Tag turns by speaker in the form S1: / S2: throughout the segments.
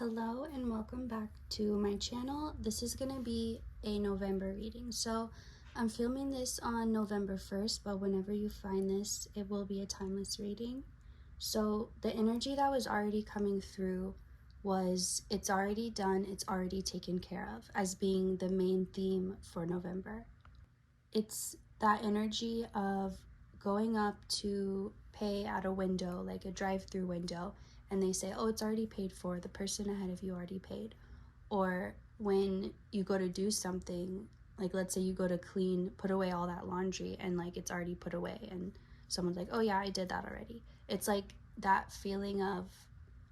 S1: Hello and welcome back to my channel. This is going to be a November reading. So I'm filming this on November 1st, but whenever you find this, it will be a timeless reading. So the energy that was already coming through was it's already done, it's already taken care of, as being the main theme for November. It's that energy of going up to pay at a window, like a drive-through window, and they say, oh, it's already paid for, the person ahead of you already paid. Or when you go to do something, like let's say you go to put away all that laundry, and like it's already put away, and someone's like, oh yeah, I did that already. It's like that feeling of,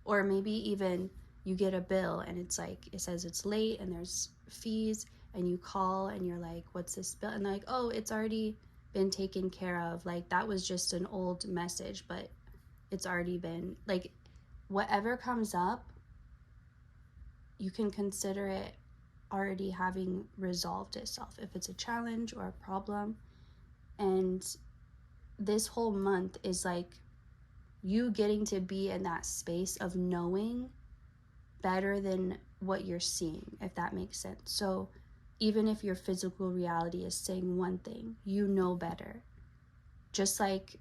S1: or maybe even you get a bill and it's like, it says it's late and there's fees, and you call and you're like, what's this bill? And they're like, oh, it's already been taken care of. Like that was just an old message, but it's already been, like, whatever comes up, you can consider it already having resolved itself, if it's a challenge or a problem. And this whole month is like you getting to be in that space of knowing better than what you're seeing, if that makes sense. So even if your physical reality is saying one thing, you know better. Just like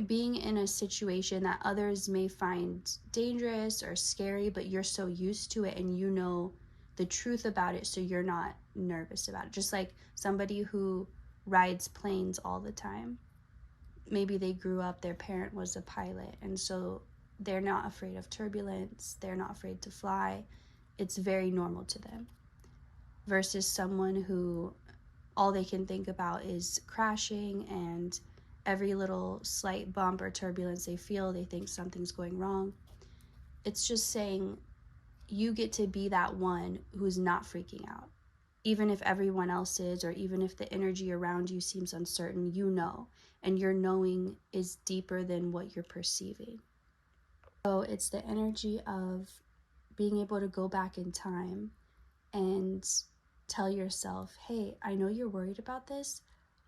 S1: being in a situation that others may find dangerous or scary, but you're so used to it and you know the truth about it, so you're not nervous about it. Just like somebody who rides planes all the time. Maybe they grew up, their parent was a pilot, and so they're not afraid of turbulence, they're not afraid to fly. It's very normal to them. Versus someone who all they can think about is crashing, and every little slight bump or turbulence they feel, they think something's going wrong. It's just saying you get to be that one who's not freaking out. Even if everyone else is, or even if the energy around you seems uncertain, you know, and your knowing is deeper than what you're perceiving. So it's the energy of being able to go back in time and tell yourself, hey, I know you're worried about this,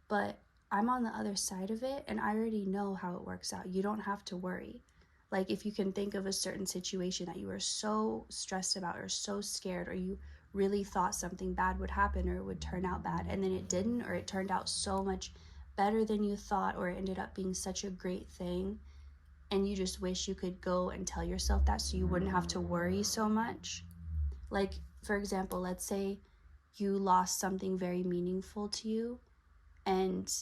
S1: but I'm on the other side of it and I already know how it works out. You don't have to worry. Like if you can think of a certain situation that you were so stressed about or so scared, or you really thought something bad would happen or it would turn out bad, and then it didn't, or it turned out so much better than you thought, or it ended up being such a great thing, and you just wish you could go and tell yourself that so you wouldn't have to worry so much. Like, for example, let's say you lost something very meaningful to you and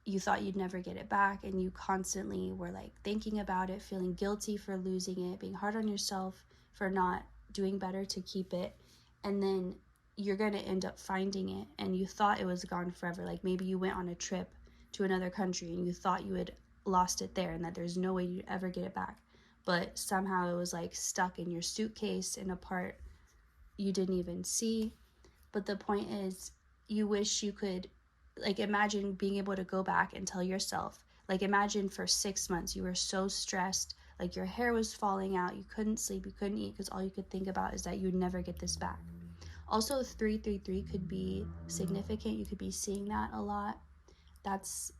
S1: you thought you'd never get it back, and you constantly were like thinking about it, feeling guilty for losing it, being hard on yourself for not doing better to keep it, and then you're going to end up finding it and you thought it was gone forever. Like maybe you went on a trip to another country and you thought you had lost it there and that there's no way you'd ever get it back, but somehow it was like stuck in your suitcase in a part you didn't even see. But the point is, you wish you could, like, imagine being able to go back and tell yourself, like, imagine for 6 months you were so stressed, like your hair was falling out, you couldn't sleep, you couldn't eat, because all you could think about is that you'd never get this back. Also, 333 could be significant. You could be seeing that a lot. That's,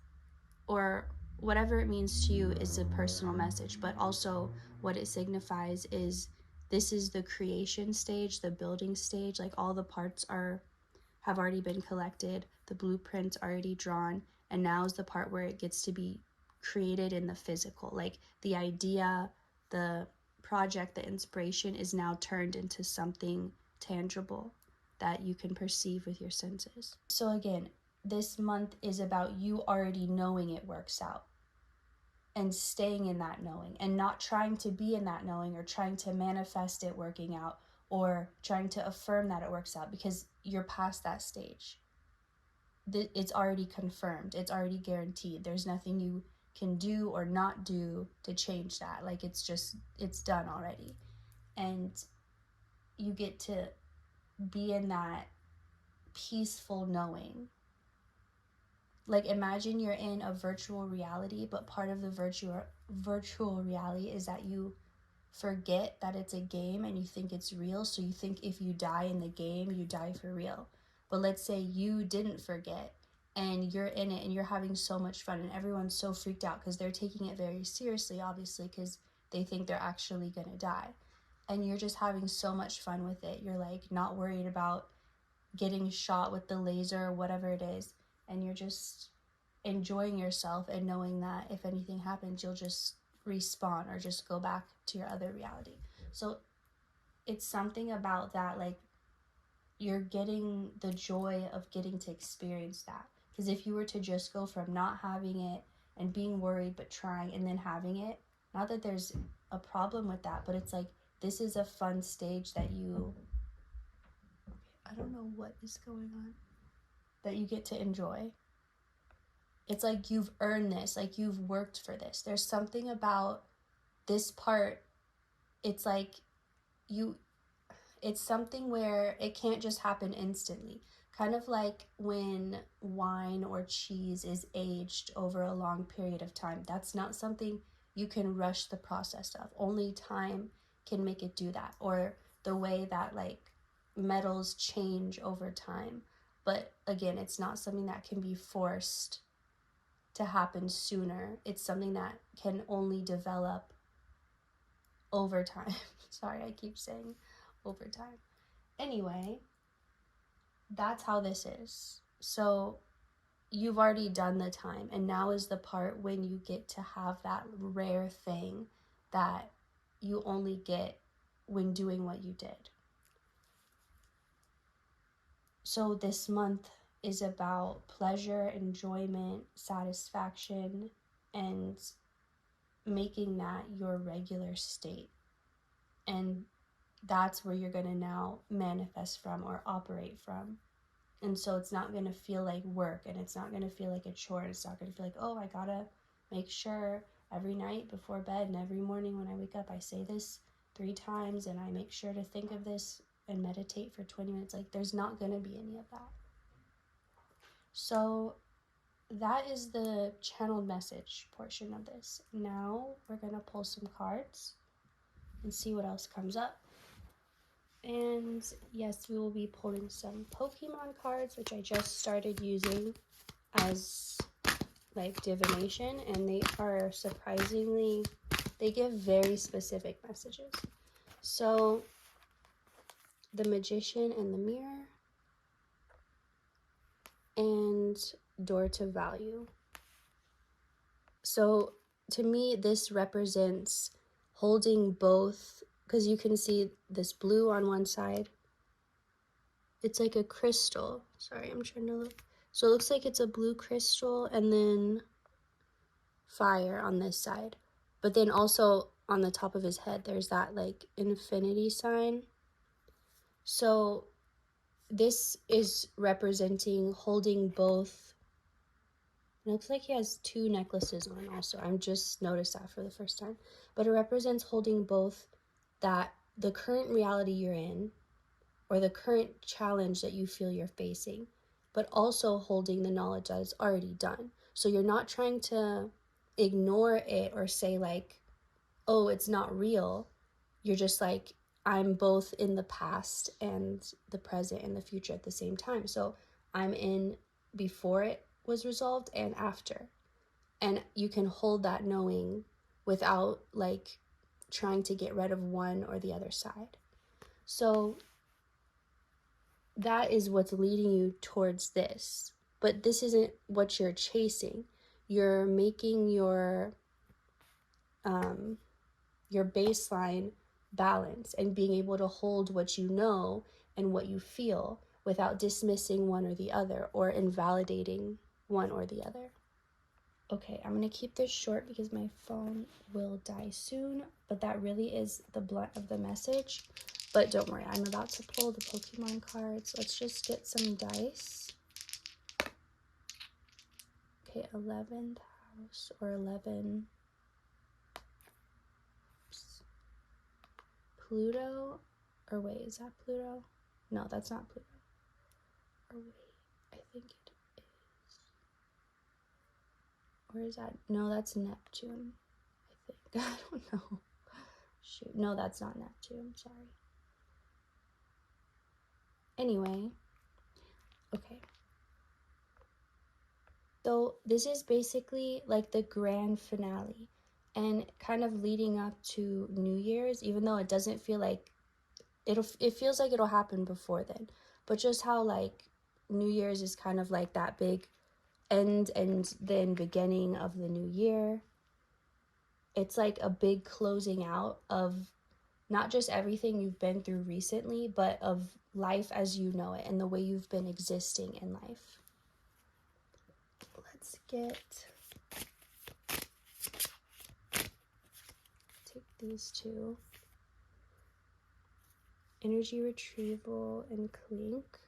S1: or whatever it means to you is a personal message, but also what it signifies is this is the creation stage, the building stage. Like all the parts have already been collected, the blueprint's already drawn, and now is the part where it gets to be created in the physical. Like the idea, the project, the inspiration is now turned into something tangible that you can perceive with your senses. So again, this month is about you already knowing it works out and staying in that knowing, and not trying to be in that knowing or trying to manifest it working out or trying to affirm that it works out, because you're past that stage. It's already confirmed. It's already guaranteed. There's nothing you can do or not do to change that. Like it's done already. And you get to be in that peaceful knowing. Like imagine you're in a virtual reality, but part of the virtual reality is that you forget that it's a game and you think it's real. So you think if you die in the game, you die for real. But let's say you didn't forget and you're in it and you're having so much fun, and everyone's so freaked out because they're taking it very seriously, obviously, because they think they're actually gonna die. And you're just having so much fun with it. You're like not worried about getting shot with the laser or whatever it is, and you're just enjoying yourself and knowing that if anything happens, you'll just respawn or just go back to your other reality. So it's something about that, like, you're getting the joy of getting to experience that. Because if you were to just go from not having it and being worried but trying and then having it, not that there's a problem with that, but it's like, this is a fun stage that you, I don't know what is going on, that you get to enjoy. It's like you've earned this, like you've worked for this. There's something about this part, it's like it's something where it can't just happen instantly. Kind of like when wine or cheese is aged over a long period of time. That's not something you can rush the process of. Only time can make it do that. Or the way that like metals change over time. But again, it's not something that can be forced to happen sooner. It's something that can only develop over time. Sorry, I keep saying over time. Anyway, that's how this is. So you've already done the time, and now is the part when you get to have that rare thing that you only get when doing what you did. So this month is about pleasure, enjoyment, satisfaction, and making that your regular state. And that's where you're going to now manifest from or operate from. And so it's not going to feel like work, and it's not going to feel like a chore. It's not going to feel like, oh, I got to make sure every night before bed and every morning when I wake up, I say this 3 times and I make sure to think of this and meditate for 20 minutes. Like, there's not going to be any of that. So that is the channeled message portion of this. Now we're going to pull some cards and see what else comes up. And yes, we will be pulling some Pokemon cards, which I just started using as like divination, and they are surprisingly, they give very specific messages. So the Magician and the Mirror, and Door to Value. So to me, this represents holding both, because you can see this blue on one side. It's like a crystal. Sorry, I'm trying to look. So it looks like it's a blue crystal, and then fire on this side. But then also on the top of his head, there's that like infinity sign. So this is representing holding both. It looks like he has 2 necklaces on also. I'm just noticed that for the first time. But it represents holding both that the current reality you're in, or the current challenge that you feel you're facing, but also holding the knowledge that is already done. So you're not trying to ignore it or say like, oh, it's not real. You're just like, I'm both in the past and the present and the future at the same time. So I'm in before it was resolved and after. And you can hold that knowing without like trying to get rid of one or the other side. So that is what's leading you towards this. But this isn't what you're chasing. You're making your baseline balance and being able to hold what you know and what you feel without dismissing one or the other or invalidating one or the other. Okay, I'm going to keep this short because my phone will die soon, but that really is the blunt of the message. But don't worry, I'm about to pull the Pokemon cards. Let's just get some dice. Okay, 11th house or 11. Oops. Pluto, or wait, is that Pluto? No, that's not Pluto. Or wait, I think it is. Or is that, no, that's Neptune, I think. I don't know. Shoot, no, that's not Neptune, sorry. Anyway, okay. So this is basically like the grand finale and kind of leading up to New Year's, even though it doesn't feel like it feels like it'll happen before then. But just how like New Year's is kind of like that big end and then beginning of the new year. It's like a big closing out of not just everything you've been through recently, but of life as you know it and the way you've been existing in life. Let's take these two. Energy retrieval and clink.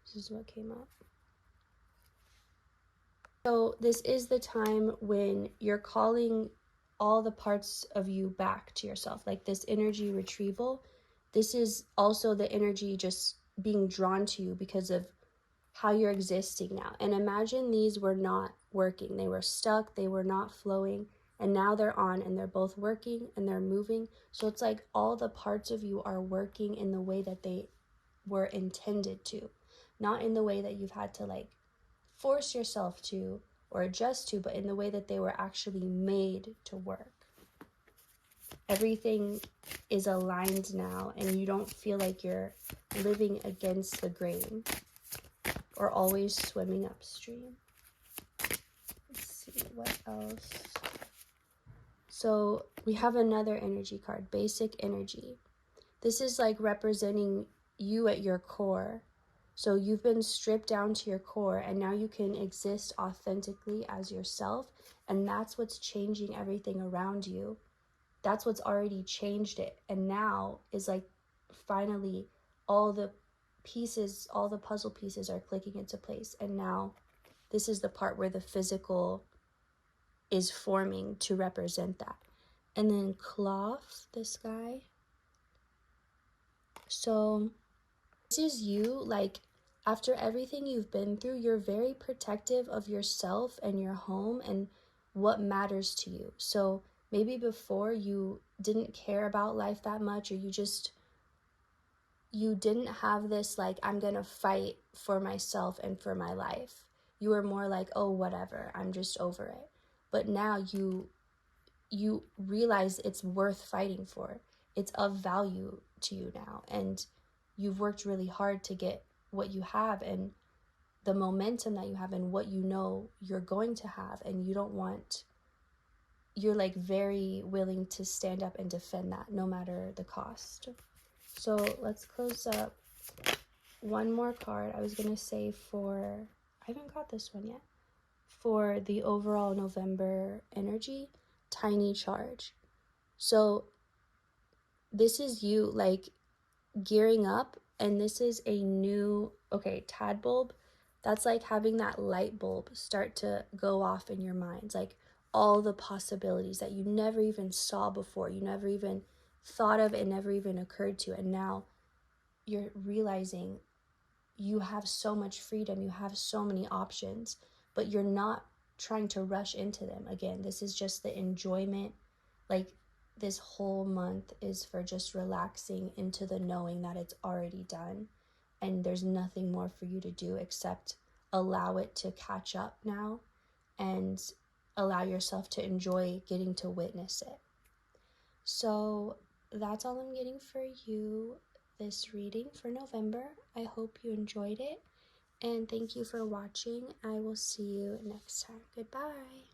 S1: This is what came up. So this is the time when you're calling all the parts of you back to yourself, like this energy retrieval. This is also the energy just being drawn to you because of how you're existing now. And imagine these were not working. They were stuck, they were not flowing, and now they're on and they're both working and they're moving. So it's like all the parts of you are working in the way that they were intended to, not in the way that you've had to like force yourself to or adjust to, but in the way that they were actually made to work. Everything is aligned now and you don't feel like you're living against the grain or always swimming upstream. Let's see what else. So we have another energy card, basic energy. This is like representing you at your core. So you've been stripped down to your core and now you can exist authentically as yourself. And that's what's changing everything around you. That's what's already changed it. And now is like finally all the pieces, all the puzzle pieces are clicking into place. And now this is the part where the physical is forming to represent that. And then cloth, this guy. So this is you, like after everything you've been through, you're very protective of yourself and your home and what matters to you. So maybe before you didn't care about life that much, or you didn't have this like, I'm gonna fight for myself and for my life. You were more like, oh, whatever, I'm just over it. But now you realize it's worth fighting for. It's of value to you now, and you've worked really hard to get what you have and the momentum that you have and what you know you're going to have, and you're like very willing to stand up and defend that no matter the cost. So let's close up one more card. I was gonna say I haven't got this one yet, for the overall November energy, tiny charge. So this is you like gearing up, and this is a new, tad bulb. That's like having that light bulb start to go off in your mind, like all the possibilities that you never even saw before, you never even thought of, it never even occurred to, and now you're realizing you have so much freedom, you have so many options, but you're not trying to rush into them. Again, this is just the enjoyment. Like this whole month is for just relaxing into the knowing that it's already done and there's nothing more for you to do except allow it to catch up now and allow yourself to enjoy getting to witness it. So that's all I'm getting for you this reading for November. I hope you enjoyed it, and thank you for watching. I will see you next time. Goodbye.